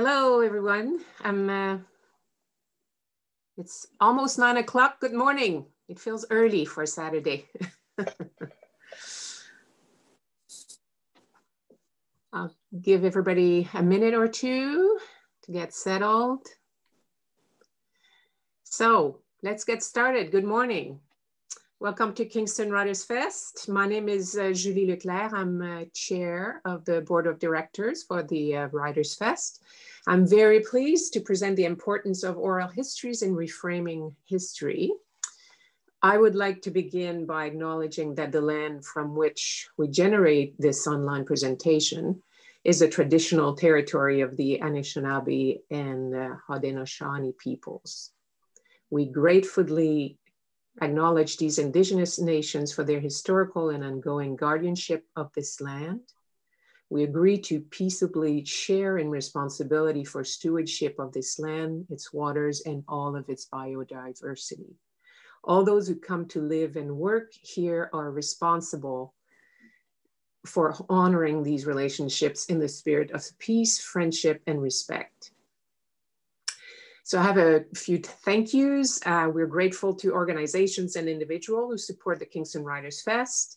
Hello, everyone. It's almost 9 o'clock. Good morning. It feels early for Saturday. I'll give everybody a minute or two to get settled. So let's get started. Good morning. Welcome to Kingston WritersFest. My name is Julie Leclerc. I'm chair of the board of directors for the WritersFest. I'm very pleased to present the importance of oral histories in reframing history. I would like to begin by acknowledging that the land from which we generate this online presentation is a traditional territory of the Anishinaabe and Haudenosaunee peoples. We gratefully acknowledge these indigenous nations for their historical and ongoing guardianship of this land. We agree to peaceably share in responsibility for stewardship of this land, its waters, and all of its biodiversity. All those who come to live and work here are responsible for honoring these relationships in the spirit of peace, friendship, and respect. So I have a few thank yous. We're grateful to organizations and individuals who support the Kingston WritersFest,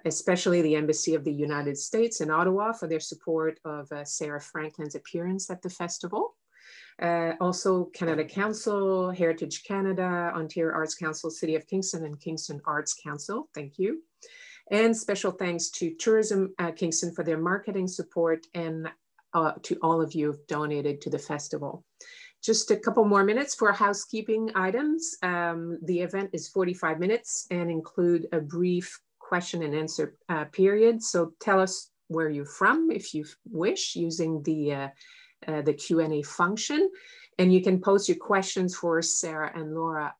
especially the Embassy of the United States in Ottawa for their support of Sara Franklin's appearance at the festival. Also Canada Council, Heritage Canada, Ontario Arts Council, City of Kingston, and Kingston Arts Council, thank you. And special thanks to Tourism Kingston for their marketing support and to all of you who've donated to the festival. Just a couple more minutes for housekeeping items. The event is 45 minutes and include a brief question and answer period. So tell us where you're from if you wish using the Q&A function. And you can post your questions for Sarah and Laura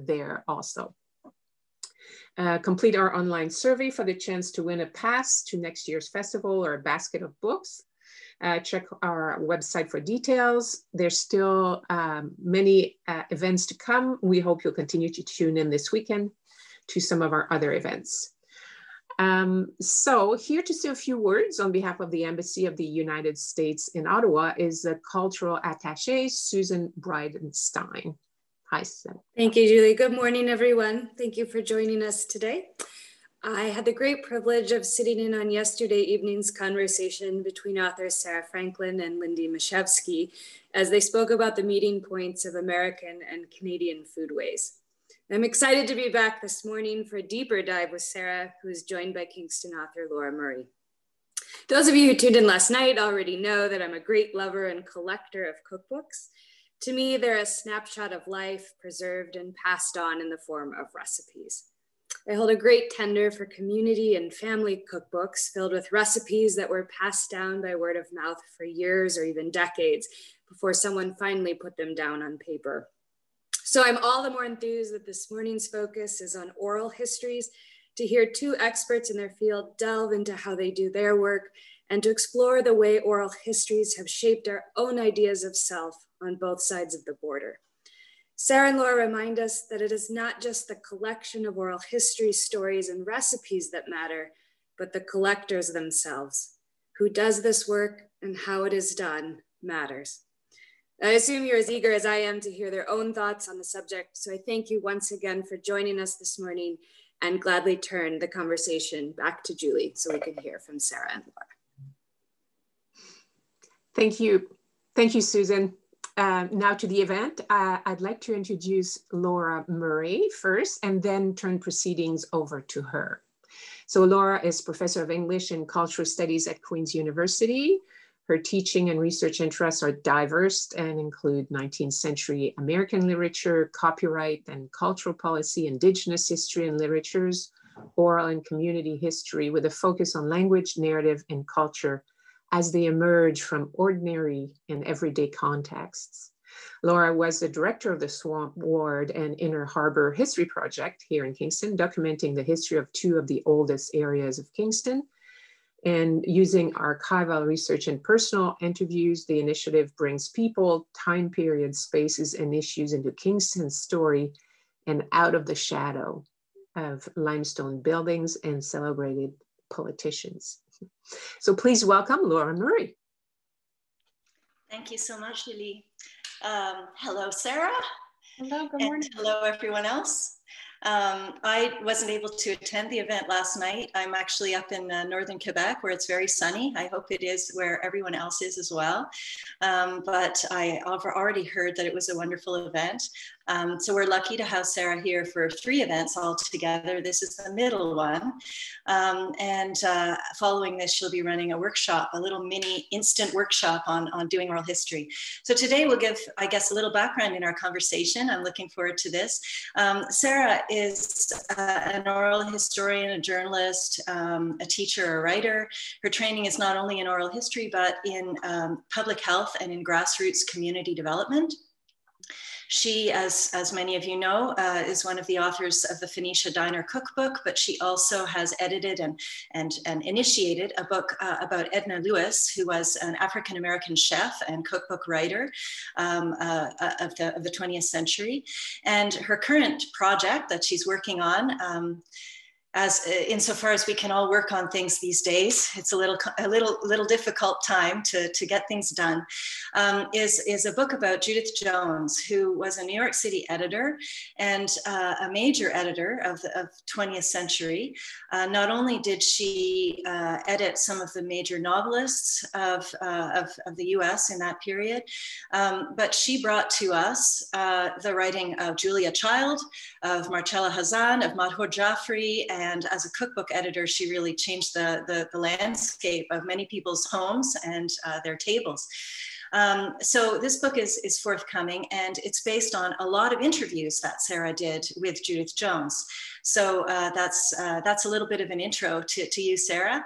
there also. Complete our online survey for the chance to win a pass to next year's festival or a basket of books. Check our website for details. There's still many events to come. We hope you'll continue to tune in this weekend to some of our other events. So here to say a few words on behalf of the Embassy of the United States in Ottawa is the cultural attaché, Susan Bridenstine. Hi, Susan. Thank you, Julie. Good morning, everyone. Thank you for joining us today. I had the great privilege of sitting in on yesterday evening's conversation between authors Sara Franklin and Lindy Mashevsky as they spoke about the meeting points of American and Canadian foodways. I'm excited to be back this morning for a deeper dive with Sara, who is joined by Kingston author Laura Murray. Those of you who tuned in last night already know that I'm a great lover and collector of cookbooks. To me, they're a snapshot of life preserved and passed on in the form of recipes. I hold a great tender for community and family cookbooks filled with recipes that were passed down by word of mouth for years or even decades before someone finally put them down on paper. So I'm all the more enthused that this morning's focus is on oral histories, to hear two experts in their field delve into how they do their work and to explore the way oral histories have shaped our own ideas of self on both sides of the border. Sara and Laura remind us that it is not just the collection of oral history stories and recipes that matter, but the collectors themselves. Who does this work and how it is done matters. I assume you're as eager as I am to hear their own thoughts on the subject, so I thank you once again for joining us this morning and gladly turn the conversation back to Julie so we can hear from Sara and Laura. Thank you. Thank you, Susan. Now to the event, I'd like to introduce Laura Murray first and then turn proceedings over to her. So Laura is Professor of English and Cultural Studies at Queen's University. Her teaching and research interests are diverse and include 19th century American literature, copyright and cultural policy, Indigenous history and literatures, oral and community history with a focus on language, narrative, and culture as they emerge from ordinary and everyday contexts. Laura was the director of the Swamp Ward and Inner Harbor History Project here in Kingston, documenting the history of two of the oldest areas of Kingston. And using archival research and personal interviews, the initiative brings people, time periods, spaces, and issues into Kingston's story and out of the shadow of limestone buildings and celebrated politicians. So please welcome Laura Murray. Thank you so much, Lily. Hello, Sarah. Hello, good morning. And hello, everyone else. I wasn't able to attend the event last night. I'm actually up in northern Quebec where it's very sunny. I hope it is where everyone else is as well. But I've already heard that it was a wonderful event. So we're lucky to have Sarah here for 3 events all together. This is the middle one. Following this, she'll be running a workshop, a little mini instant workshop on doing oral history. So today we'll give, I guess, a little background in our conversation. I'm looking forward to this. Sarah is an oral historian, a journalist, a teacher, a writer. Her training is not only in oral history, but in public health and in grassroots community development. She, as many of you know, is one of the authors of the Phoenicia Diner Cookbook, but she also has edited and initiated a book about Edna Lewis, who was an African-American chef and cookbook writer of the 20th century. And her current project that she's working on, insofar as we can all work on things these days, it's a little difficult time to get things done, is a book about Judith Jones, who was a New York City editor and a major editor of 20th century. Not only did she edit some of the major novelists of the US in that period, but she brought to us the writing of Julia Child, of Marcella Hazan, of Madhur Jaffrey, and as a cookbook editor, she really changed the landscape of many people's homes and their tables. So this book is forthcoming, and it's based on a lot of interviews that Sarah did with Judith Jones. So that's a little bit of an intro to you, Sarah.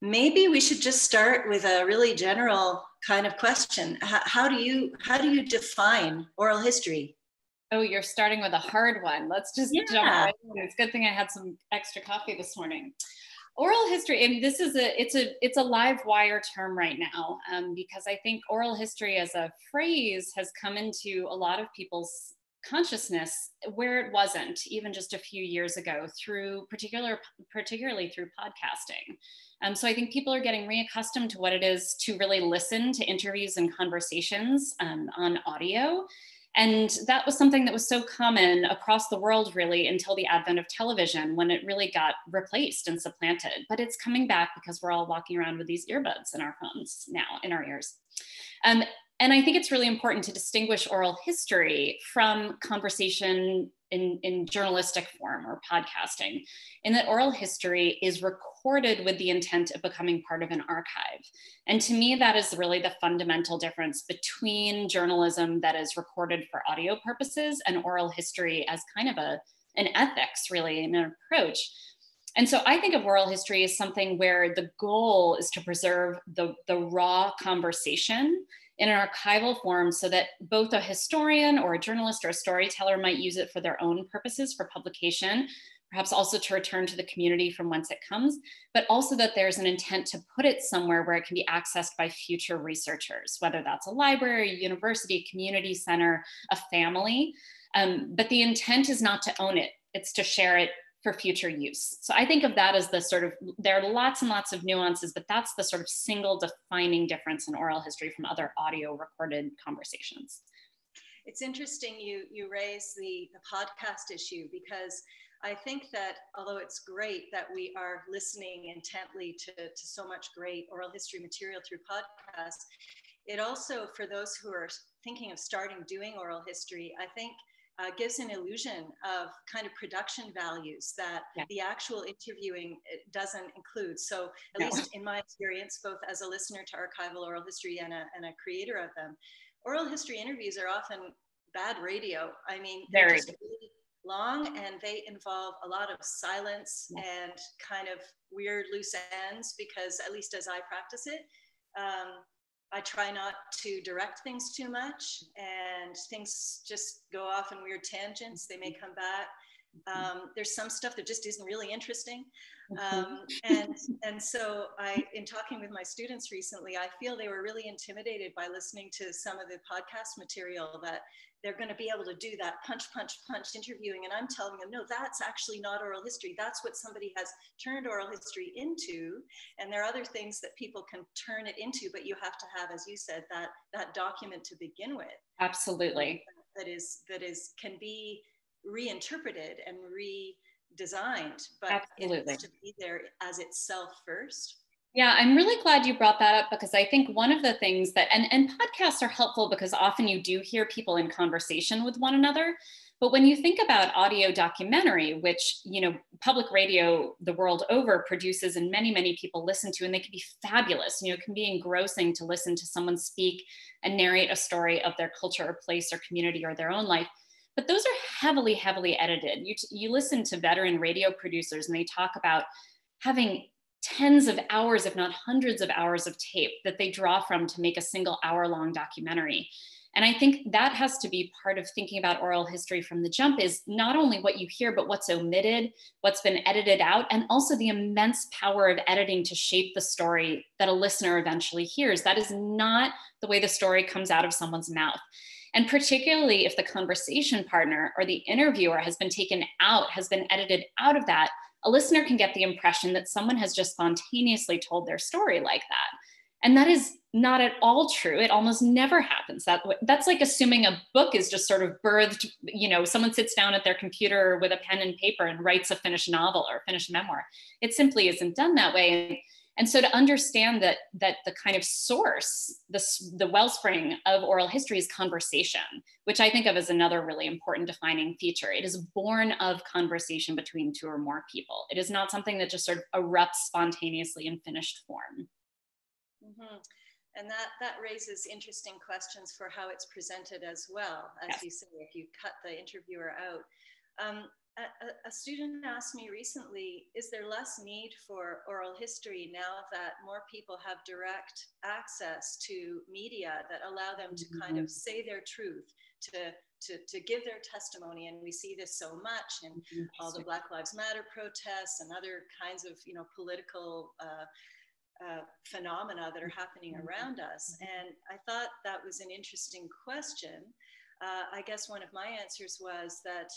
Maybe we should just start with a really general kind of question. How do you define oral history? Oh, you're starting with a hard one. Let's just jump right in. It's a good thing I had some extra coffee this morning. Oral history, and this is it's a live wire term right now, because I think oral history as a phrase has come into a lot of people's consciousness where it wasn't even just a few years ago, particularly through podcasting. So I think people are getting reaccustomed to what it is to really listen to interviews and conversations on audio. And that was something that was so common across the world, really, until the advent of television, when it really got replaced and supplanted. But it's coming back because we're all walking around with these earbuds in our phones now, in our ears. And I think it's really important to distinguish oral history from conversation in journalistic form or podcasting, in that oral history is recorded with the intent of becoming part of an archive. And to me, that is really the fundamental difference between journalism that is recorded for audio purposes and oral history as kind of an ethics, really, and an approach. And so I think of oral history as something where the goal is to preserve the raw conversation in an archival form so that both a historian or a journalist or a storyteller might use it for their own purposes for publication, perhaps also to return to the community from whence it comes, but also that there's an intent to put it somewhere where it can be accessed by future researchers, whether that's a library, a university, a community center, a family. But the intent is not to own it, it's to share it for future use. So I think of that as the sort of, there are lots and lots of nuances, but that's the sort of single defining difference in oral history from other audio recorded conversations. It's interesting you raise the podcast issue, because I think that although it's great that we are listening intently to so much great oral history material through podcasts, it also, for those who are thinking of starting doing oral history, I think gives an illusion of kind of production values that the actual interviewing doesn't include. So at least in my experience, both as a listener to archival oral history and a creator of them, oral history interviews are often bad radio. I mean, they're just really long, and they involve a lot of silence and kind of weird loose ends, because at least as I practice it, I try not to direct things too much, and things just go off in weird tangents. They may come back. There's some stuff that just isn't really interesting. And so in talking with my students recently, I feel they were really intimidated by listening to some of the podcast material, that they're going to be able to do that punch interviewing. And I'm telling them, no, that's actually not oral history. That's what somebody has turned oral history into. And there are other things that people can turn it into, but you have to have, as you said, that document to begin with. Absolutely. That can be reinterpreted and redesigned, but Absolutely. it has to be there as itself first. Yeah, I'm really glad you brought that up, because I think one of the things that, and podcasts are helpful because often you do hear people in conversation with one another. But when you think about audio documentary, which, you know, public radio the world over produces and many, many people listen to, and they can be fabulous. You know, it can be engrossing to listen to someone speak and narrate a story of their culture or place or community or their own life. But those are heavily, heavily edited. You listen to veteran radio producers and they talk about having tens of hours, if not hundreds of hours of tape that they draw from to make a single hour-long documentary. And I think that has to be part of thinking about oral history from the jump, is not only what you hear, but what's omitted, what's been edited out, and also the immense power of editing to shape the story that a listener eventually hears. That is not the way the story comes out of someone's mouth. And particularly if the conversation partner or the interviewer has been taken out, has been edited out of that, a listener can get the impression that someone has just spontaneously told their story like that. And that is not at all true. It almost never happens that way. That's like assuming a book is just sort of birthed, you know, someone sits down at their computer with a pen and paper and writes a finished novel or finished memoir. It simply isn't done that way. And so to understand that the kind of source, the wellspring of oral history is conversation, which I think of as another really important defining feature. It is born of conversation between two or more people. It is not something that just sort of erupts spontaneously in finished form. Mm-hmm. And that raises interesting questions for how it's presented as well. As yes. You say, if you cut the interviewer out. A student asked me recently, is there less need for oral history now that more people have direct access to media that allow them to kind of say their truth, to give their testimony? And we see this so much in all the Black Lives Matter protests and other kinds of, you know, political phenomena that are happening around us. And I thought that was an interesting question. I guess one of my answers was that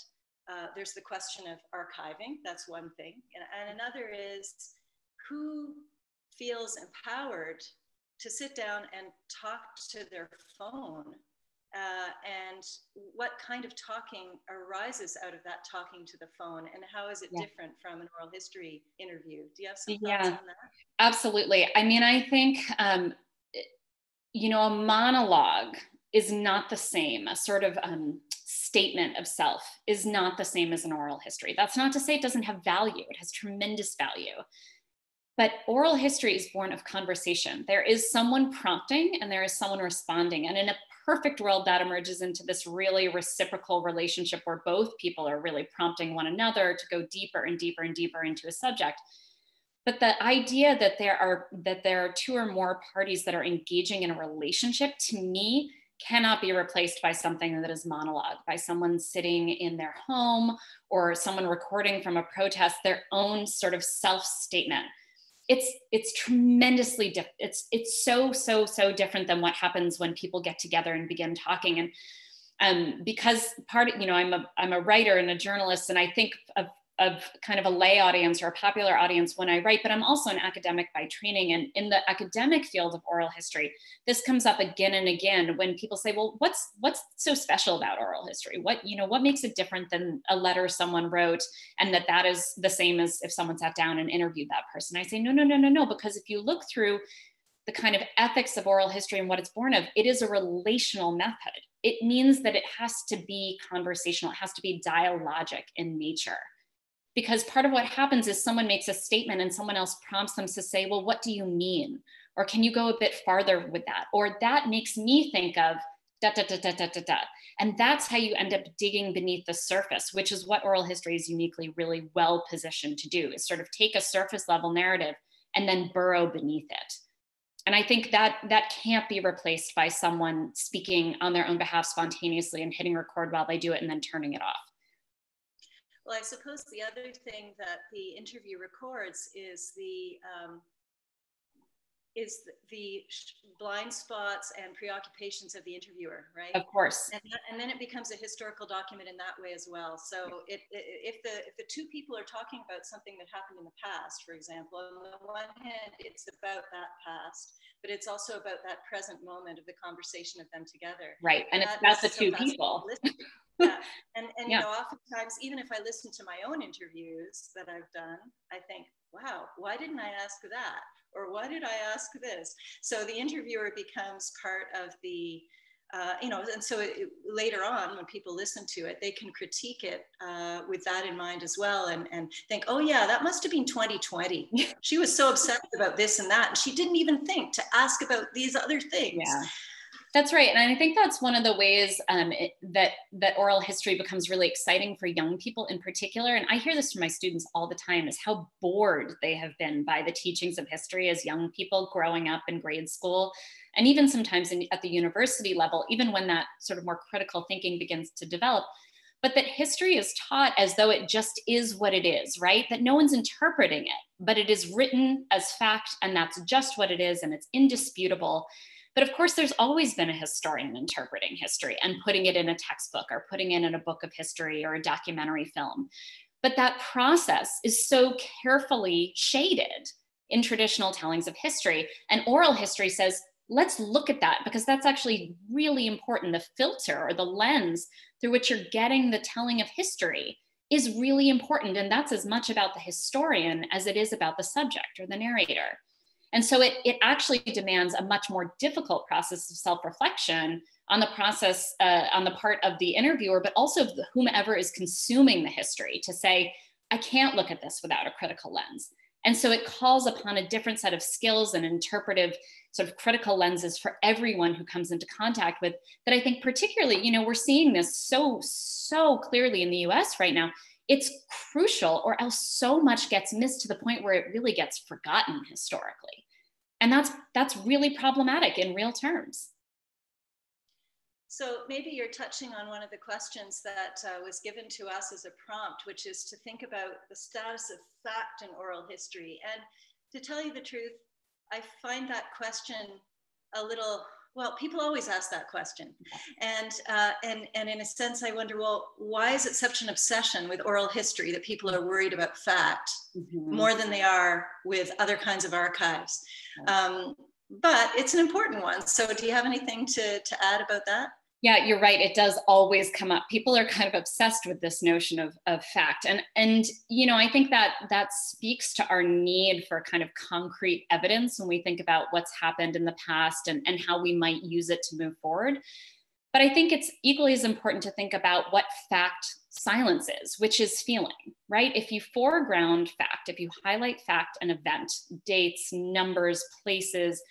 there's the question of archiving. That's one thing. And another is, who feels empowered to sit down and talk to their phone? And what kind of talking arises out of that talking to the phone? And how is it different from an oral history interview? Do you have some thoughts on that? Absolutely. I mean, I think, you know, a monologue is not the same. A sort of statement of self is not the same as an oral history. That's not to say it doesn't have value. It has tremendous value. But oral history is born of conversation. There is someone prompting and there is someone responding. And in a perfect world, that emerges into this really reciprocal relationship where both people are really prompting one another to go deeper and deeper and deeper into a subject. But the idea that there are two or more parties that are engaging in a relationship, to me, cannot be replaced by something that is monologue, by someone sitting in their home or someone recording from a protest, their own sort of self-statement. It's tremendously different. It's so different than what happens when people get together and begin talking. And because you know, I'm a writer and a journalist, and I think of kind of a lay audience or a popular audience when I write, but I'm also an academic by training. And in the academic field of oral history, this comes up again and again when people say, well, what's so special about oral history? What makes it different than a letter someone wrote, and that is the same as if someone sat down and interviewed that person? I say, no, because if you look through the kind of ethics of oral history and what it's born of, it is a relational method. It means that it has to be conversational. It has to be dialogic in nature. Because part of what happens is someone makes a statement and someone else prompts them to say, well, what do you mean? Or can you go a bit farther with that? Or that makes me think of da, da, da, da, da, da, da. And that's how you end up digging beneath the surface, which is what oral history is uniquely really well positioned to do, is sort of take a surface level narrative and then burrow beneath it. And I think that can't be replaced by someone speaking on their own behalf spontaneously and hitting record while they do it and then turning it off. Well, I suppose the other thing that the interview records is the blind spots and preoccupations of the interviewer, right? Of course. And then it becomes a historical document in that way as well. So if the two people are talking about something that happened in the past, for example, on the one hand, it's about that past, but it's also about that present moment of the conversation of them together. Right, and it's about the two people. Yeah, and you know, oftentimes, even if I listen to my own interviews that I've done, I think, wow, why didn't I ask that? Or why did I ask this? So the interviewer becomes part of the, you know, and so later on, when people listen to it, they can critique it with that in mind as well, and think, oh yeah, that must have been 2020. She was so obsessed about this and that, and she didn't even think to ask about these other things. Yeah. That's right. And I think that's one of the ways that oral history becomes really exciting for young people in particular. And I hear this from my students all the time, is how bored they have been by the teachings of history as young people growing up in grade school. And even sometimes at the university level, even when that sort of more critical thinking begins to develop, but that history is taught as though it just is what it is, right? That no one's interpreting it, but it is written as fact, and that's just what it is, and it's indisputable. But of course, there's always been a historian interpreting history and putting it in a textbook or putting it in a book of history or a documentary film. But that process is so carefully shaded in traditional tellings of history. And oral history says, let's look at that, because that's actually really important. The filter or the lens through which you're getting the telling of history is really important. And that's as much about the historian as it is about the subject or the narrator. And so it actually demands a much more difficult process of self-reflection on the process, on the part of the interviewer, but also of whomever is consuming the history, to say, I can't look at this without a critical lens. And so it calls upon a different set of skills and interpretive sort of critical lenses for everyone who comes into contact with that. I think particularly, you know, we're seeing this so clearly in the US right now. It's crucial, or else so much gets missed to the point where it really gets forgotten historically. And that's really problematic in real terms. So maybe you're touching on one of the questions that was given to us as a prompt, which is to think about the status of fact in oral history. And to tell you the truth, I find that question a little, well, people always ask that question. And in a sense, I wonder, well, why is it such an obsession with oral history that people are worried about fact more than they are with other kinds of archives? But it's an important one. So do you have anything to add about that? Yeah, you're right. It does always come up. People are kind of obsessed with this notion of fact. And you know, I think that speaks to our need for kind of concrete evidence when we think about what's happened in the past and how we might use it to move forward. But I think it's equally as important to think about what fact silence is, which is feeling, right? If you foreground fact, if you highlight fact and event, dates, numbers, places,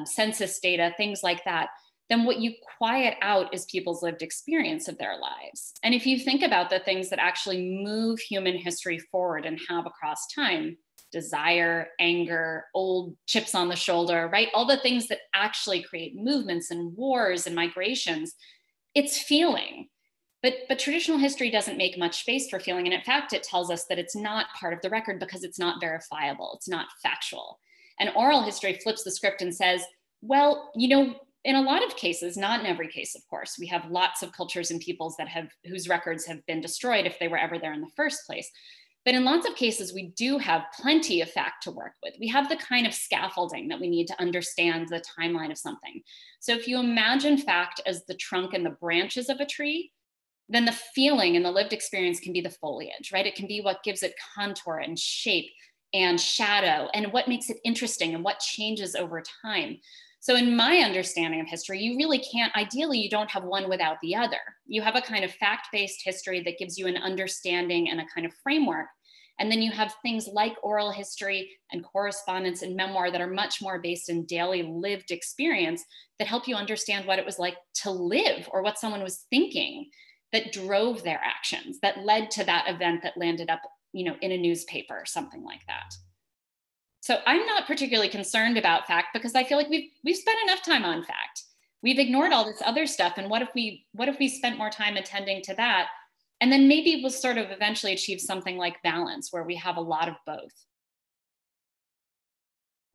census data, things like that, then what you quiet out is people's lived experience of their lives. And if you think about the things that actually move human history forward and have across time, desire, anger, old chips on the shoulder, right? All the things that actually create movements and wars and migrations, it's feeling. But traditional history doesn't make much space for feeling. And in fact, it tells us that it's not part of the record because it's not verifiable, it's not factual. And oral history flips the script and says, well, you know, in a lot of cases, not in every case, of course, we have lots of cultures and peoples whose records have been destroyed if they were ever there in the first place. But in lots of cases, we do have plenty of fact to work with. We have the kind of scaffolding that we need to understand the timeline of something. So if you imagine fact as the trunk and the branches of a tree, then the feeling and the lived experience can be the foliage, right? It can be what gives it contour and shape and shadow and what makes it interesting and what changes over time. So in my understanding of history, you really can't, ideally, you don't have one without the other. You have a kind of fact-based history that gives you an understanding and a kind of framework. And then you have things like oral history and correspondence and memoir that are much more based in daily lived experience that help you understand what it was like to live or what someone was thinking that drove their actions, that led to that event that landed up, you know, in a newspaper or something like that. So I'm not particularly concerned about fact because I feel like we've spent enough time on fact. We've ignored all this other stuff. And what if we spent more time attending to that And then maybe we'll sort of eventually achieve something like balance, where we have a lot of both.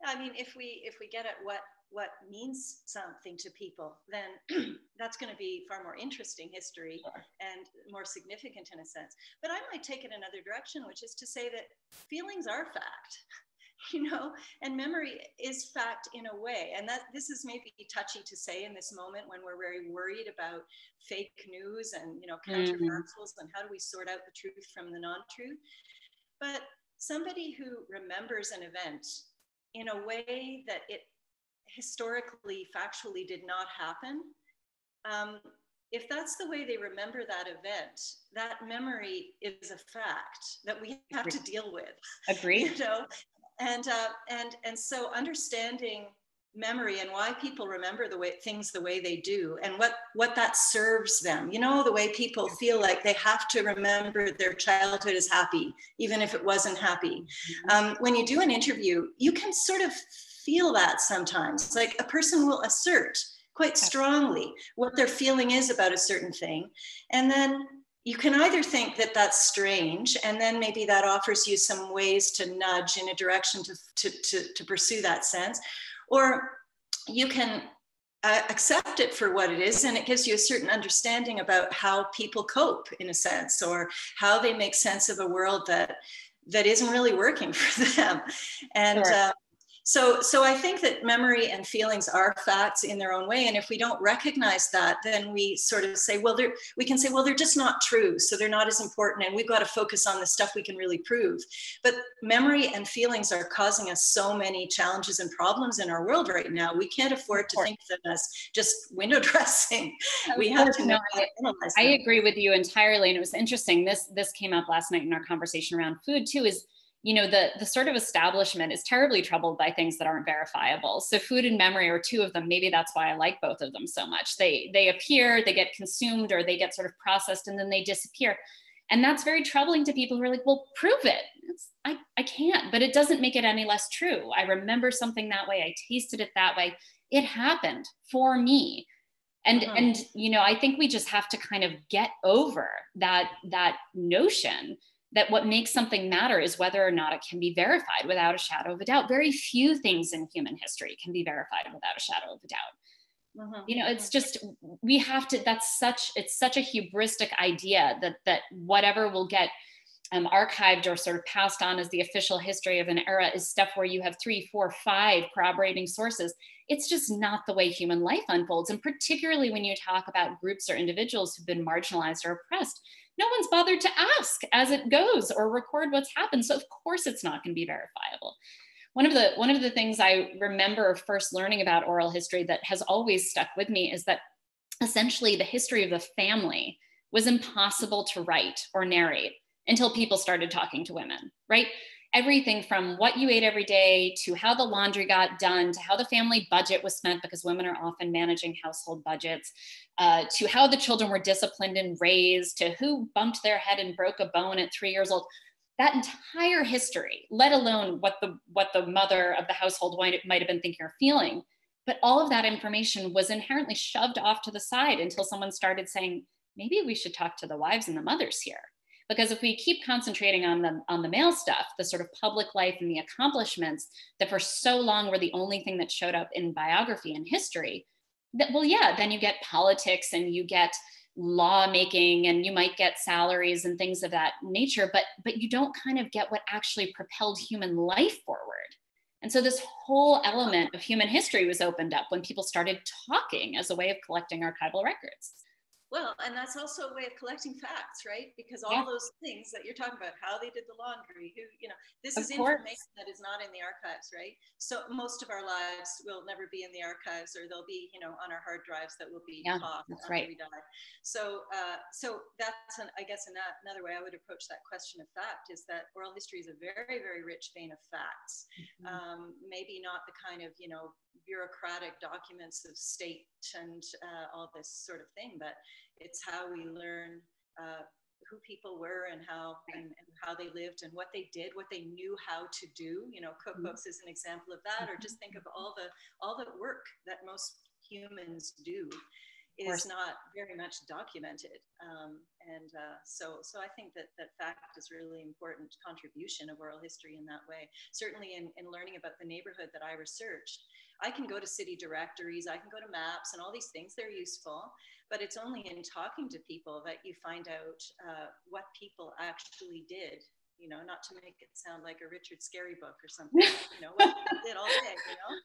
I mean, if we get at what means something to people, then that's going to be far more interesting history. Sure. And more significant in a sense. But I might take it another direction, which is to say that feelings are fact, you know, and memory is fact in a way. And that this is maybe touchy to say in this moment when we're very worried about fake news and, you know, counterfactuals and how do we sort out the truth from the non-truth. But somebody who remembers an event in a way that it historically, factually did not happen, if that's the way they remember that event, that memory is a fact that we have to deal with. Agreed. You know, and so understanding memory and why people remember things the way they do, and what that serves them. You know, the way people feel like they have to remember their childhood as happy, even if it wasn't happy. When you do an interview, you can sort of feel that sometimes. Like a person will assert quite strongly what their feeling is about a certain thing, and then you can either think that that's strange, and then maybe that offers you some ways to nudge in a direction to pursue that sense, or you can accept it for what it is, and it gives you a certain understanding about how people cope in a sense, or how they make sense of a world that isn't really working for them. And sure. So I think that memory and feelings are facts in their own way. And if we don't recognize that, then we sort of say, well, we can say, well, they're just not true. So they're not as important. And we've got to focus on the stuff we can really prove. But memory and feelings are causing us so many challenges and problems in our world right now. We can't afford to think of them as just window dressing. We have to know how to analyze them. I agree with you entirely. And it was interesting. This came up last night in our conversation around food too, is, you know, the sort of establishment is terribly troubled by things that aren't verifiable. So food and memory are two of them. Maybe that's why I like both of them so much. They appear, they get consumed, or they get sort of processed, and then they disappear. And that's very troubling to people who are like, well, prove it. I can't, but it doesn't make it any less true. I remember something that way. I tasted it that way. It happened for me. And you know, I think we just have to kind of get over that notion that what makes something matter is whether or not it can be verified without a shadow of a doubt. Very few things in human history can be verified without a shadow of a doubt. You know, it's just, we have to, it's such a hubristic idea that whatever will get archived or sort of passed on as the official history of an era is stuff where you have 3, 4, 5 corroborating sources. It's just not the way human life unfolds. And particularly when you talk about groups or individuals who've been marginalized or oppressed, no one's bothered to ask as it goes or record what's happened. So of course it's not going to be verifiable. One of the things I remember first learning about oral history that has always stuck with me is that essentially the history of the family was impossible to write or narrate until people started talking to women, right? Everything from what you ate every day to how the laundry got done to how the family budget was spent, because women are often managing household budgets, to how the children were disciplined and raised, to who bumped their head and broke a bone at 3 years old. That entire history, let alone what the mother of the household might have been thinking or feeling, but all of that information was inherently shoved off to the side until someone started saying, maybe we should talk to the wives and the mothers here. Because if we keep concentrating on the male stuff, the sort of public life and the accomplishments that for so long were the only thing that showed up in biography and history, then you get politics and you get lawmaking and you might get salaries and things of that nature, but you don't kind of get what actually propelled human life forward. And so this whole element of human history was opened up when people started talking as a way of collecting archival records. Well, and that's also a way of collecting facts, right? Because all those things that you're talking about, how they did the laundry, this is information that is not in the archives, right? So most of our lives will never be in the archives, or they'll be, on our hard drives that will be tossed after we die. So that's, I guess, another way I would approach that question of fact is that oral history is a very, very rich vein of facts. Maybe not the kind of, bureaucratic documents of state and all this sort of thing, but it's how we learn who people were and how they lived and what they did, what they knew how to do. Cookbooks is an example of that, or just think of all the work that most humans do is not very much documented. So I think that fact is really important contribution of oral history in that way. Certainly in learning about the neighborhood that I researched, I can go to city directories, I can go to maps and all these things, they're useful, but it's only in talking to people that you find out what people actually did, you know, not to make it sound like a Richard Scarry book or something, you know, what people did all day, you know?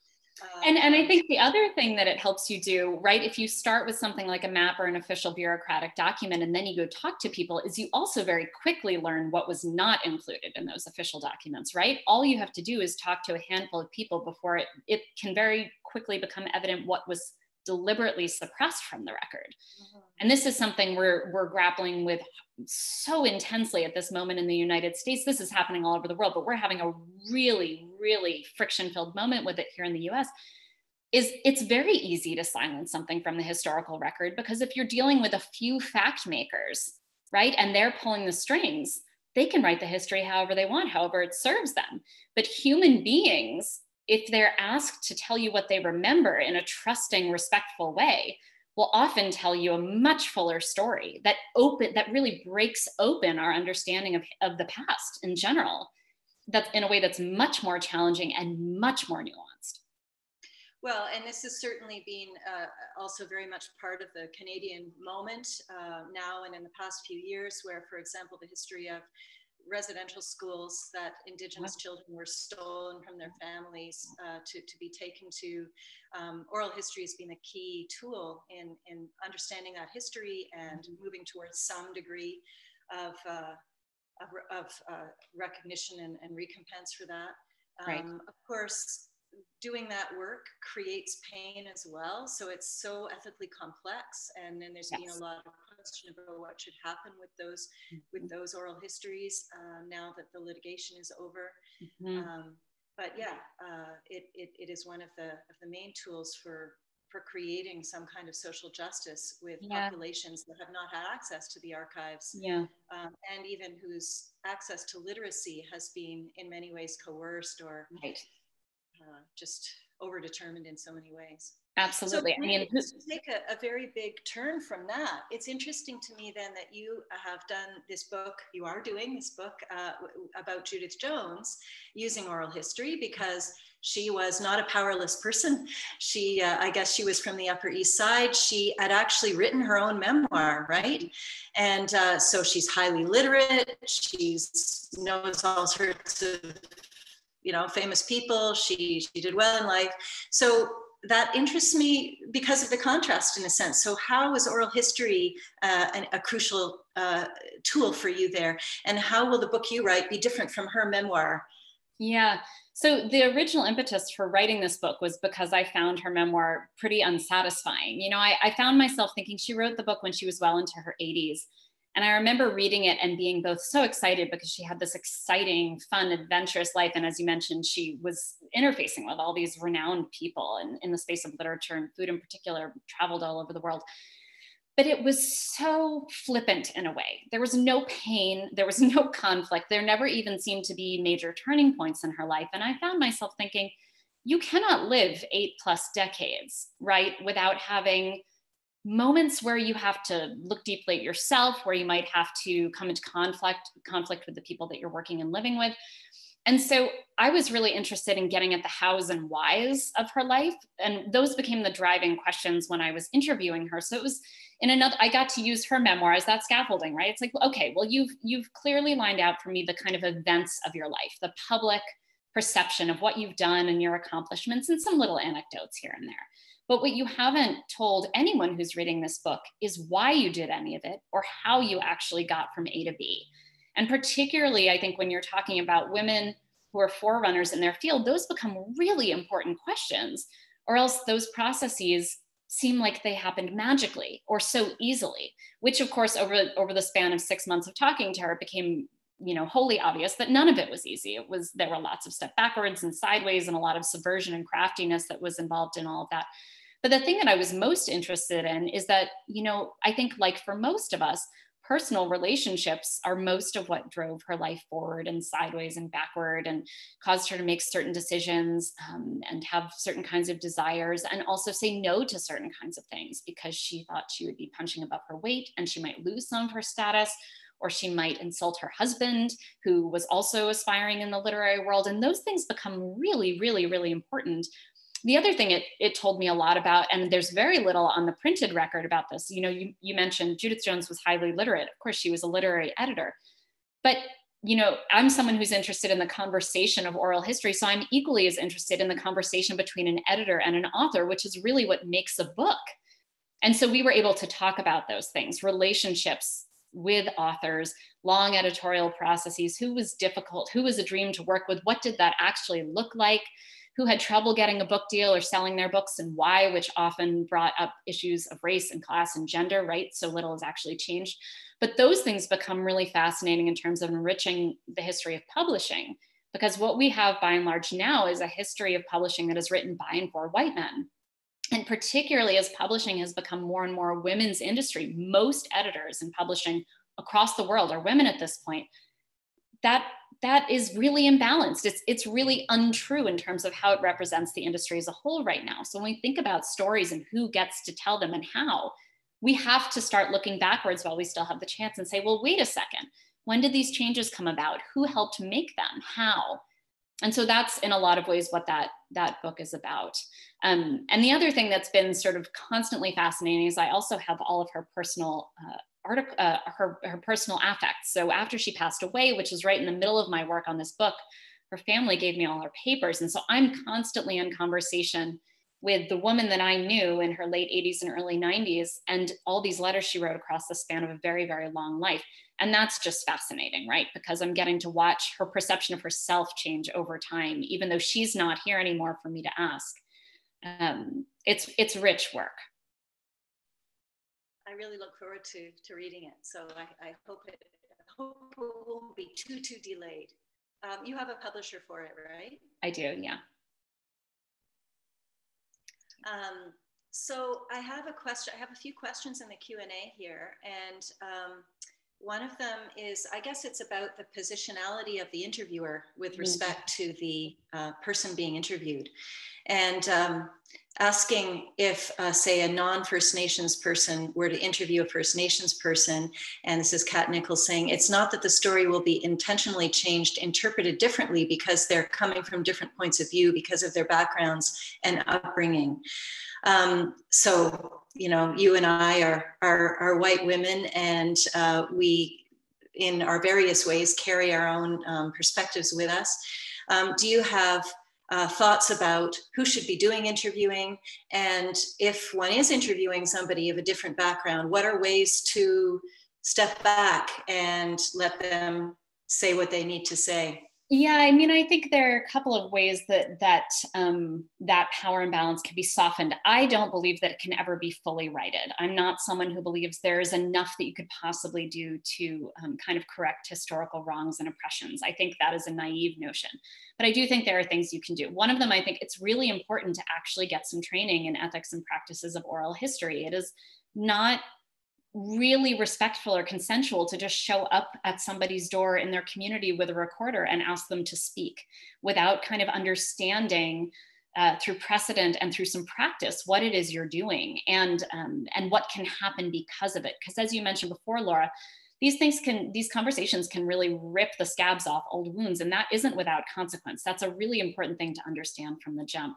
And I think the other thing that it helps you do, right, if you start with something like a map or an official bureaucratic document and then you go talk to people, is you also very quickly learn what was not included in those official documents, right? All you have to do is talk to a handful of people before it can very quickly become evident what was deliberately suppressed from the record. And this is something we're grappling with so intensely at this moment in the United States. This is happening all over the world, but we're having a really, really friction-filled moment with it here in the US. It's very easy to silence something from the historical record, because if you're dealing with a few fact makers, right, and they're pulling the strings, they can write the history however they want, however it serves them. But human beings, if they're asked to tell you what they remember in a trusting, respectful way, will often tell you a much fuller story that really breaks open our understanding of the past in general. That's in a way that's much more challenging and much more nuanced. Well, and this has certainly been also very much part of the Canadian moment now and in the past few years, where, for example, the history of residential schools that Indigenous children were stolen from their families to be taken to. Oral history has been a key tool in understanding that history and moving towards some degree of recognition and recompense for that. Right. Of course, doing that work creates pain as well. So it's so ethically complex. And then there's been a lot of question about what should happen with those oral histories now that the litigation is over. But yeah, it is one of the main tools for creating some kind of social justice with populations that have not had access to the archives, and even whose access to literacy has been in many ways coerced or just overdetermined in so many ways. Absolutely. So, I mean, to take a very big turn from that, it's interesting to me then that you have done this book, you are doing this book about Judith Jones using oral history, because she was not a powerless person. She, I guess she was from the Upper East Side. She had actually written her own memoir, right? And so she's highly literate. She knows all sorts of, you know, famous people. She did well in life. So that interests me because of the contrast, in a sense. So how is oral history a crucial tool for you there? And how will the book you write be different from her memoir? Yeah. So the original impetus for writing this book was because I found her memoir pretty unsatisfying. You know, I found myself thinking she wrote the book when she was well into her 80s. And I remember reading it and being both so excited because she had this exciting, fun, adventurous life. And as you mentioned, she was interfacing with all these renowned people in the space of literature and food in particular, traveled all over the world. But it was so flippant in a way. There was no pain, there was no conflict. There never even seemed to be major turning points in her life. And I found myself thinking, you cannot live 8+ decades, right, without having moments where you have to look deeply at yourself, where you might have to come into conflict with the people that you're working and living with. And so I was really interested in getting at the hows and whys of her life. And those became the driving questions when I was interviewing her. So it was I got to use her memoir as that scaffolding, right? It's like, okay, well, you've clearly lined out for me the kind of events of your life, the public perception of what you've done and your accomplishments, and some little anecdotes here and there. But what you haven't told anyone who's reading this book is why you did any of it or how you actually got from A to B. And particularly, I think when you're talking about women who are forerunners in their field, those become really important questions, or else those processes seem like they happened magically or so easily, which of course, over the span of 6 months of talking to her, it became, you know, wholly obvious that none of it was easy. There were lots of step backwards and sideways and a lot of subversion and craftiness that was involved in all of that. But the thing that I was most interested in is that, you know, I think like for most of us, personal relationships are most of what drove her life forward and sideways and backward, and caused her to make certain decisions and have certain kinds of desires, and also say no to certain kinds of things because she thought she would be punching above her weight and she might lose some of her status, or she might insult her husband, who was also aspiring in the literary world. And those things become really, really, really important. The other thing it told me a lot about, and there's very little on the printed record about this, you know, you mentioned Judith Jones was highly literate. Of course, she was a literary editor. But, you know, I'm someone who's interested in the conversation of oral history. So I'm equally as interested in the conversation between an editor and an author, which is really what makes a book. And so we were able to talk about those things, relationships with authors, long editorial processes, who was difficult, who was a dream to work with, what did that actually look like, who had trouble getting a book deal or selling their books and why, which often brought up issues of race and class and gender, right? So little has actually changed. But those things become really fascinating in terms of enriching the history of publishing, because what we have by and large now is a history of publishing that is written by and for white men. And particularly as publishing has become more and more a women's industry, most editors in publishing across the world are women at this point. That is really imbalanced. It's really untrue in terms of how it represents the industry as a whole right now. So when we think about stories and who gets to tell them and how, we have to start looking backwards while we still have the chance and say, well, wait a second, when did these changes come about? Who helped make them? How? And so that's in a lot of ways what that book is about. And the other thing that's been sort of constantly fascinating is I also have all of her personal her personal affects. So after she passed away, which is right in the middle of my work on this book, her family gave me all her papers. And so I'm constantly in conversation with the woman that I knew in her late 80s and early 90s, and all these letters she wrote across the span of a very, very long life. And that's just fascinating, right? Because I'm getting to watch her perception of herself change over time, even though she's not here anymore for me to ask. It's rich work. I really look forward to reading it. So I hope it won't be too delayed. You have a publisher for it, right? I do, yeah. So I have a question. I have a few questions in the Q&A here, and one of them is, I guess it's about the positionality of the interviewer with respect to the person being interviewed, and asking if, say, a non-First Nations person were to interview a First Nations person, and this is Kat Nichols saying, it's not that the story will be intentionally changed, interpreted differently because they're coming from different points of view because of their backgrounds and upbringing. So, you know, you and I are white women, and we, in our various ways, carry our own perspectives with us. Do you have thoughts about who should be doing interviewing? And if one is interviewing somebody of a different background, what are ways to step back and let them say what they need to say? Yeah, I mean, I think there are a couple of ways that power imbalance can be softened. I don't believe that it can ever be fully righted. I'm not someone who believes there is enough that you could possibly do to kind of correct historical wrongs and oppressions. I think that is a naive notion. But I do think there are things you can do. One of them, I think it's really important to actually get some training in ethics and practices of oral history. It is not really respectful or consensual to just show up at somebody's door in their community with a recorder and ask them to speak without kind of understanding through precedent and through some practice what it is you're doing and what can happen because of it. Because as you mentioned before, Laura, these conversations can really rip the scabs off old wounds, and that isn't without consequence. That's a really important thing to understand from the jump.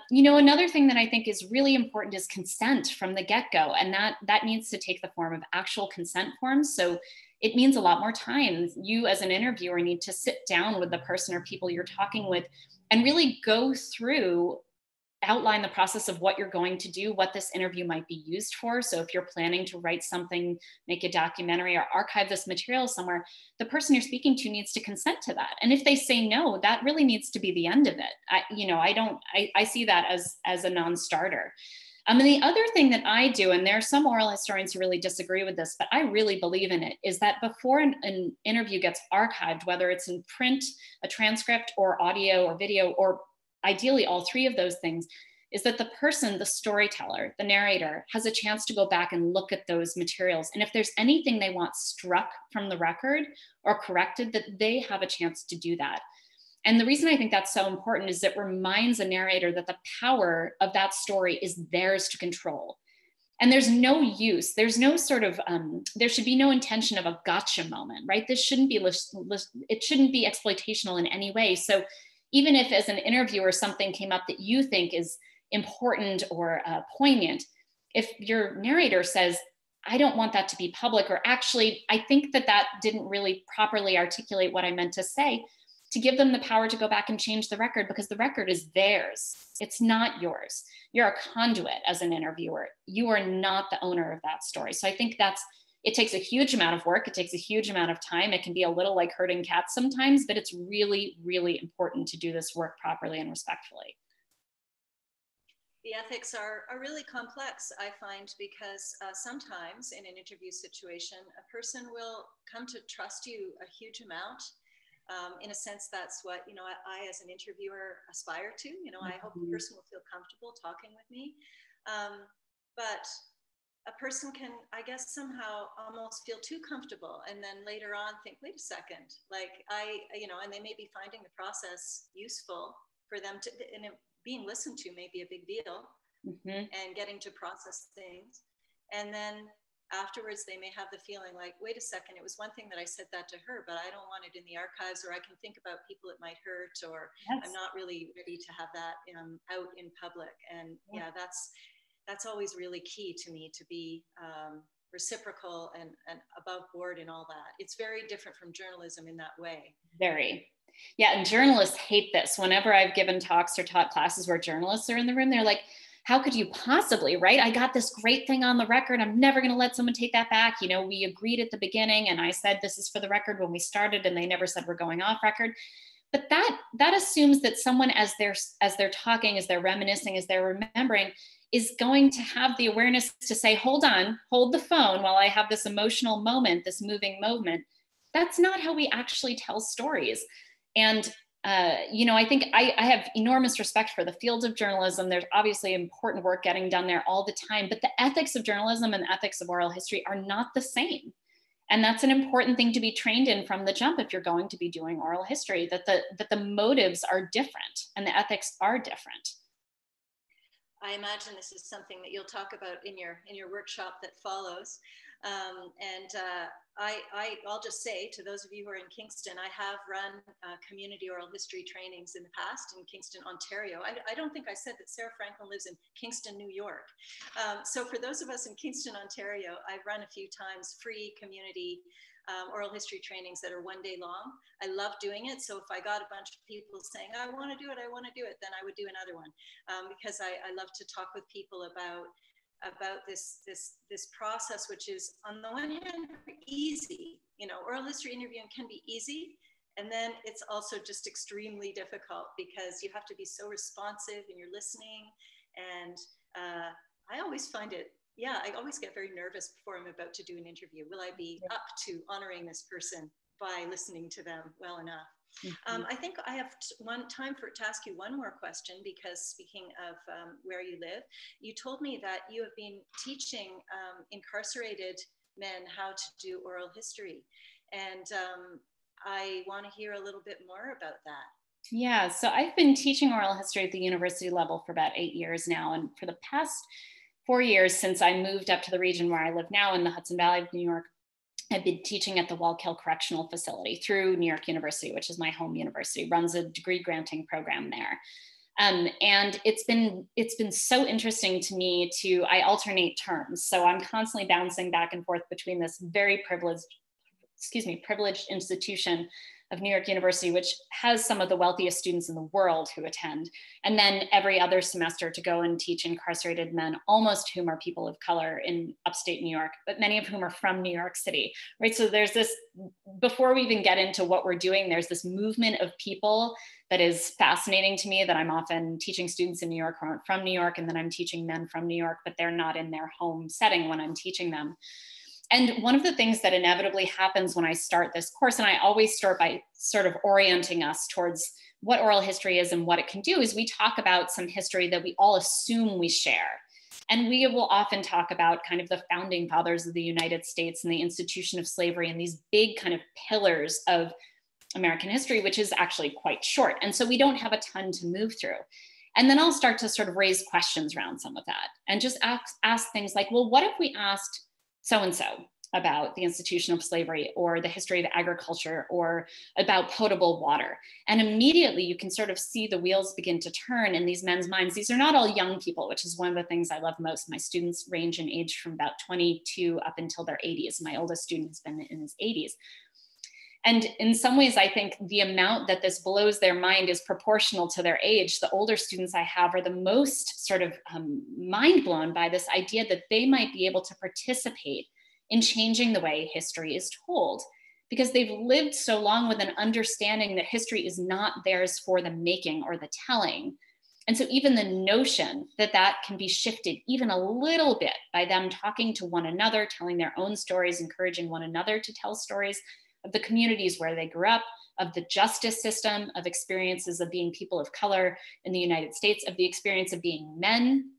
You know, another thing that I think is really important is consent from the get-go, and that needs to take the form of actual consent forms. So it means a lot more time. You as an interviewer need to sit down with the person or people you're talking with and really go through, outline the process of what you're going to do, what this interview might be used for. So if you're planning to write something, make a documentary or archive this material somewhere, the person you're speaking to needs to consent to that. And if they say no, that really needs to be the end of it. I see that as a non-starter. And the other thing that I do, and there are some oral historians who really disagree with this, but I really believe in it, is that before an interview gets archived, whether it's in print, a transcript, or audio or video, or ideally all three of those things, is that the person, the storyteller, the narrator, has a chance to go back and look at those materials. And if there's anything they want struck from the record or corrected, that they have a chance to do that. And the reason I think that's so important is it reminds a narrator that the power of that story is theirs to control. And there's no use, there's no sort of, there should be no intention of a gotcha moment, right? This shouldn't be, it shouldn't be exploitational in any way. So even if as an interviewer, something came up that you think is important or poignant, if your narrator says, I don't want that to be public, or actually, I think that that didn't really properly articulate what I meant to say, to give them the power to go back and change the record, because the record is theirs. It's not yours. You're a conduit as an interviewer. You are not the owner of that story. So I think it takes a huge amount of work. It takes a huge amount of time. It can be a little like herding cats sometimes, but it's really, really important to do this work properly and respectfully. The ethics are really complex, I find, because sometimes in an interview situation, a person will come to trust you a huge amount. In a sense, that's what, I as an interviewer aspire to. I hope the person will feel comfortable talking with me. But a person can, I guess, somehow almost feel too comfortable and then later on think, wait a second, like and they may be finding the process useful for them to, and being listened to may be a big deal, and getting to process things. And then afterwards, they may have the feeling like, wait a second, it was one thing that I said that to her, but I don't want it in the archives, or I can think about people it might hurt, or I'm not really ready to have that out in public. And yeah, that's always really key to me, to be reciprocal and above board and all that. It's very different from journalism in that way. Very. Yeah, and journalists hate this. Whenever I've given talks or taught classes where journalists are in the room, they're like, how could you possibly, right? I got this great thing on the record. I'm never going to let someone take that back. We agreed at the beginning, and I said, this is for the record when we started, and they never said we're going off record. But that assumes that someone, as they're talking, as they're reminiscing, as they're remembering, is going to have the awareness to say, hold on, hold the phone while I have this emotional moment, this moving moment. That's not how we actually tell stories. And I think I have enormous respect for the field of journalism. There's obviously important work getting done there all the time, but the ethics of journalism and the ethics of oral history are not the same. And that's an important thing to be trained in from the jump if you're going to be doing oral history, that the motives are different and the ethics are different. I imagine this is something that you'll talk about in your workshop that follows. I'll just say to those of you who are in Kingston, I have run community oral history trainings in the past in Kingston, Ontario. I don't think I said that Sara Franklin lives in Kingston, New York. So for those of us in Kingston, Ontario, I've run a few times free community oral history trainings that are one day long. I love doing it. So if I got a bunch of people saying, I want to do it, then I would do another one, because I love to talk with people about this process, which is on the one hand easy. Oral history interviewing can be easy, and then it's also just extremely difficult because you have to be so responsive and you're listening. And I always find it, I always get very nervous before I'm about to do an interview. Will I be up to honoring this person by listening to them well enough? I think I have time to ask you one more question, because speaking of where you live, you told me that you have been teaching incarcerated men how to do oral history. And I want to hear a little bit more about that. Yeah, so I've been teaching oral history at the university level for about 8 years now. And for the past 4 years, since I moved up to the region where I live now in the Hudson Valley of New York, I've been teaching at the Wallkill Correctional Facility through New York University, which is my home university, runs a degree granting program there. And it's been so interesting to me I alternate terms. So I'm constantly bouncing back and forth between this very privileged institution of New York University, which has some of the wealthiest students in the world who attend. And then every other semester to go and teach incarcerated men, almost whom are people of color in upstate New York, but many of whom are from New York City, right? So there's this, before we even get into what we're doing, there's this movement of people that is fascinating to me, that I'm often teaching students in New York who aren't from New York, and then I'm teaching men from New York, but they're not in their home setting when I'm teaching them. And one of the things that inevitably happens when I start this course, and I always start by sort of orienting us towards what oral history is and what it can do, is we talk about some history that we all assume we share. And we will often talk about kind of the founding fathers of the United States and the institution of slavery and these big kind of pillars of American history, which is actually quite short. And so we don't have a ton to move through. And then I'll start to sort of raise questions around some of that and just ask things like, well, what if we asked so-and-so about the institution of slavery or the history of agriculture or about potable water? And immediately you can sort of see the wheels begin to turn in these men's minds. These are not all young people, which is one of the things I love most. My students range in age from about 22 up until their 80s. My oldest student has been in his 80s. And in some ways, I think the amount that this blows their mind is proportional to their age. The older students I have are the most sort of mind blown by this idea that they might be able to participate in changing the way history is told, because they've lived so long with an understanding that history is not theirs for the making or the telling. And so even the notion that that can be shifted even a little bit by them talking to one another, telling their own stories, encouraging one another to tell stories of the communities where they grew up, of the justice system, of experiences of being people of color in the United States, of the experience of being men.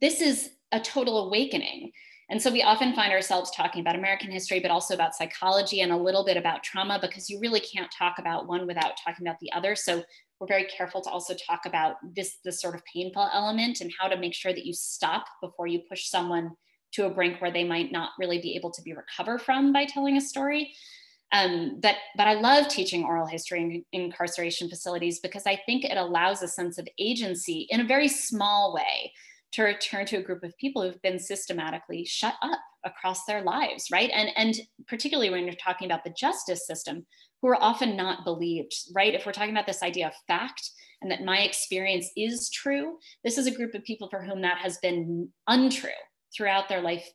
This is a total awakening. And so we often find ourselves talking about American history, but also about psychology and a little bit about trauma, because you really can't talk about one without talking about the other. So we're very careful to also talk about this sort of painful element and how to make sure that you stop before you push someone to a brink where they might not really be able to be recovered from by telling a story. But I love teaching oral history in incarceration facilities because I think it allows a sense of agency in a very small way to return to a group of people who've been systematically shut up across their lives, right? And particularly when you're talking about the justice system, who are often not believed, right? If we're talking about this idea of fact and that my experience is true, this is a group of people for whom that has been untrue throughout their life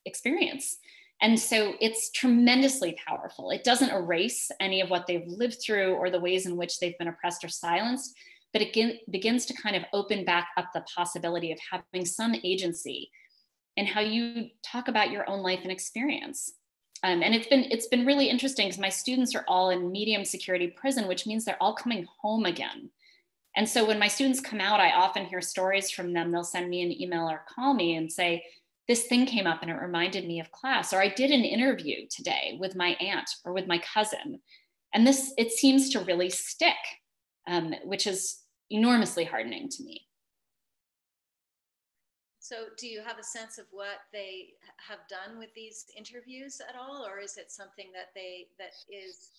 experience. And so it's tremendously powerful. It doesn't erase any of what they've lived through or the ways in which they've been oppressed or silenced, but it begins to kind of open back up the possibility of having some agency in how you talk about your own life and experience. And it's been really interesting because my students are all in medium security prison, which means they're all coming home again. And so when my students come out, I often hear stories from them. They'll send me an email or call me and say, this thing came up and it reminded me of class, or I did an interview today with my aunt or with my cousin. And it seems to really stick, which is enormously heartening to me. So do you have a sense of what they have done with these interviews at all? Or is it something that is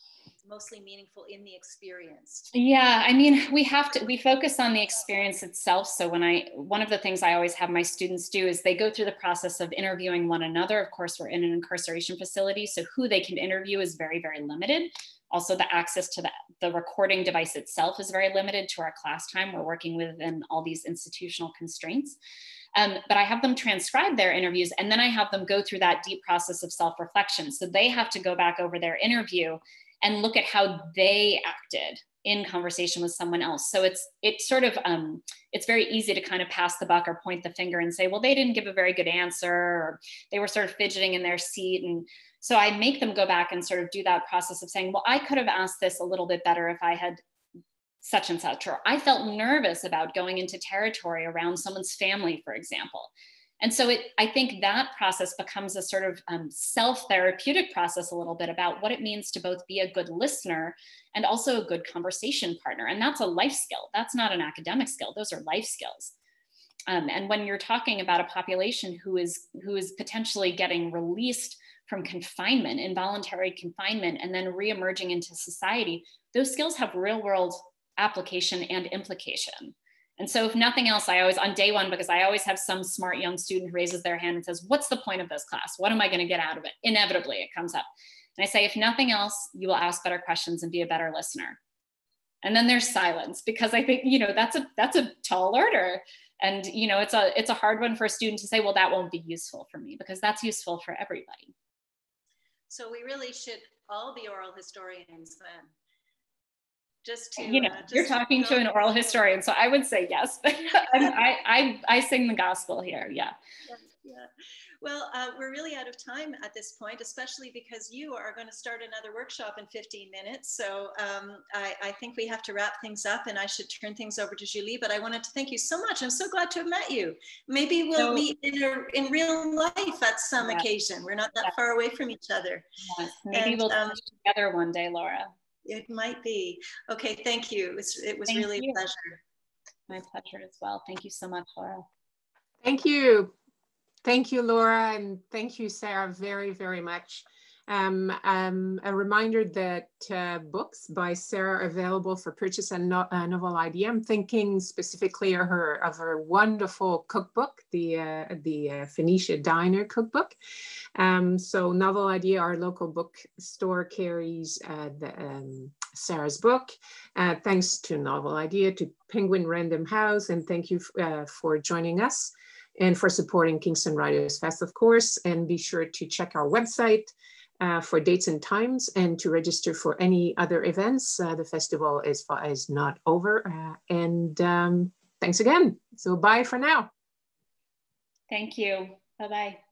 mostly meaningful in the experience? Yeah, I mean, we focus on the experience itself. So one of the things I always have my students do is they go through the process of interviewing one another. Of course, we're in an incarceration facility, so who they can interview is very, very limited. Also, the access to the recording device itself is very limited to our class time. We're working within all these institutional constraints. But I have them transcribe their interviews, and then I have them go through that deep process of self-reflection. So they have to go back over their interview and look at how they acted in conversation with someone else. So it's sort of, it's very easy to kind of pass the buck or point the finger and say, well, they didn't give a very good answer, or they were sort of fidgeting in their seat. And so I make them go back and sort of do that process of saying, well, I could have asked this a little bit better if I had such and such, or I felt nervous about going into territory around someone's family, for example. And so I think that process becomes a sort of self-therapeutic process a little bit about what it means to both be a good listener and also a good conversation partner. And that's a life skill. That's not an academic skill. Those are life skills. And when you're talking about a population who is potentially getting released from confinement, involuntary confinement, and then reemerging into society, those skills have real world application and implication. And so if nothing else, I always, on day one, because I always have some smart young student who raises their hand and says, what's the point of this class? What am I going to get out of it? Inevitably, it comes up. And I say, if nothing else, you will ask better questions and be a better listener. And then there's silence, because I think, that's a tall order. And, it's a hard one for a student to say, well, that won't be useful for me, because that's useful for everybody. So we really should all be oral historians then. You're talking to an oral historian, so I would say yes, but I sing the gospel here. Yeah. Well, we're really out of time at this point, especially because you are going to start another workshop in 15 minutes. So I think we have to wrap things up, and I should turn things over to Julie. But I wanted to thank you so much. I'm so glad to have met you. Maybe we'll meet in real life at some occasion. We're not that far away from each other. Yes, maybe we'll teach together one day, Laura. It might be. Okay, thank you. It was really a pleasure. My pleasure as well. Thank you so much, Laura. Thank you. Thank you, Laura, and thank you, Sarah, very, very much. A reminder that books by Sarah are available for purchase at Novel Idea. I'm thinking specifically of her wonderful cookbook, the Phoenicia Diner cookbook. So Novel Idea, our local bookstore, carries Sarah's book. Thanks to Novel Idea, to Penguin Random House, and thank you for joining us and for supporting Kingston Writers Fest, of course. And be sure to check our website for dates and times, and to register for any other events. The festival is not over. Thanks again. So bye for now. Thank you. Bye-bye.